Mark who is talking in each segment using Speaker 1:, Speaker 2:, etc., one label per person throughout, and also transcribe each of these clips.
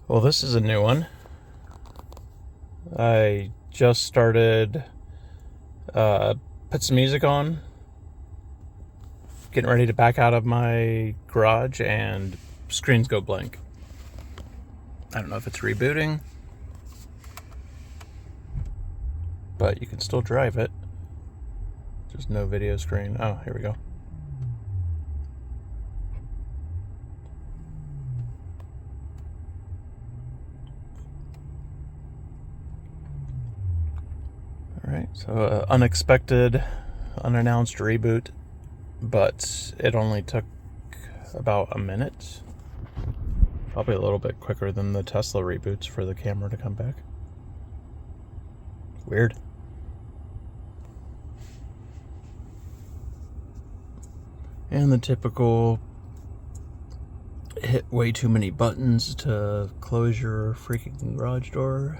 Speaker 1: Well, this is a new one. I just started, put some music on, getting ready to back out of my garage, and screens go blank. I don't know if it's rebooting, but you can still drive it. Just no video screen. Oh, here we go. Alright, so unexpected, unannounced reboot, but it only took about a minute. Probably a little bit quicker than the Tesla reboots for the camera to come back. Weird. And the typical hit way too many buttons to close your freaking garage door.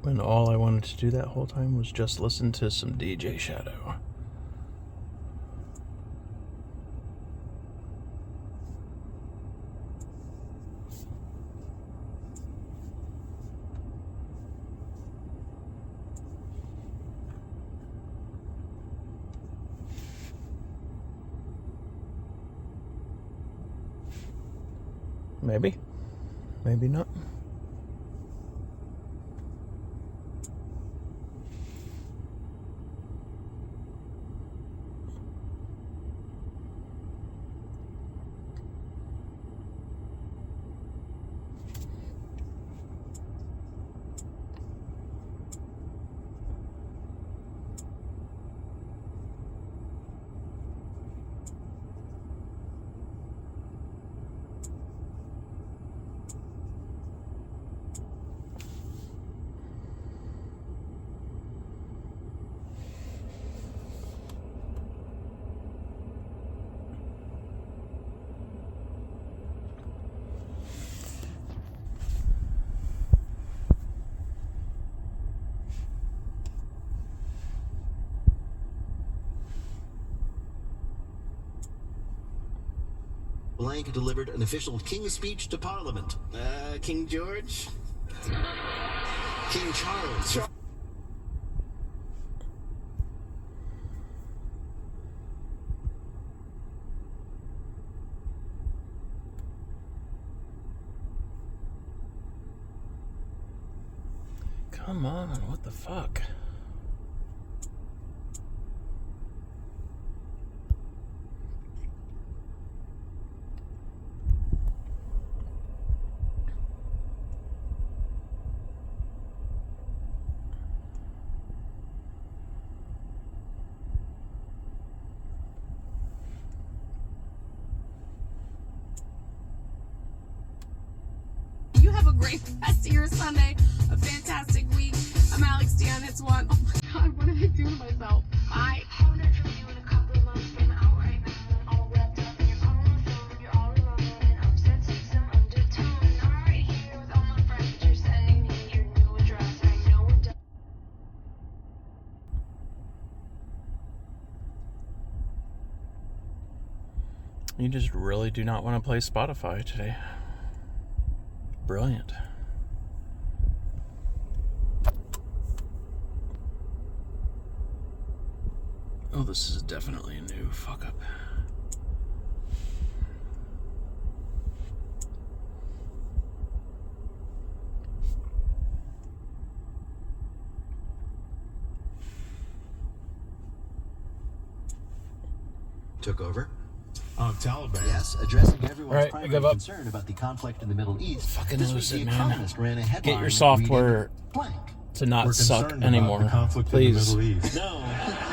Speaker 1: When all I wanted to do that whole time was just listen to some DJ Shadow. Maybe. Maybe not.
Speaker 2: Blank delivered an official King's speech to Parliament. King George? King Charles.
Speaker 1: Come on, what the fuck?
Speaker 3: You have a great rest of your Sunday, a fantastic week. I'm Alex Dan, it's one. Oh my God, what did I do to myself? Bye. Haven't heard from you in a couple of months, been out right now. All wrapped up in your own phone, you're all alone and upset to some undertone. I'm right here with all my friends, but you're sending me your new address. I know we're done.
Speaker 1: You just really do not want to play Spotify today. Brilliant. Oh, this is definitely a new fuck up.
Speaker 2: Took over.
Speaker 4: Taliban.
Speaker 2: Yes, addressing everyone's
Speaker 1: Right, I
Speaker 2: primary
Speaker 1: give up.
Speaker 2: concern about the conflict in the Middle East.
Speaker 1: Fucking
Speaker 2: This week,
Speaker 1: Lucid,
Speaker 2: The
Speaker 1: man.
Speaker 2: Economist ran a headline
Speaker 1: Get your software
Speaker 2: reading, blank.
Speaker 1: to not
Speaker 4: We're
Speaker 1: suck
Speaker 4: concerned
Speaker 1: anymore.
Speaker 4: about the conflict
Speaker 1: Please.
Speaker 4: in the Middle East.
Speaker 2: No.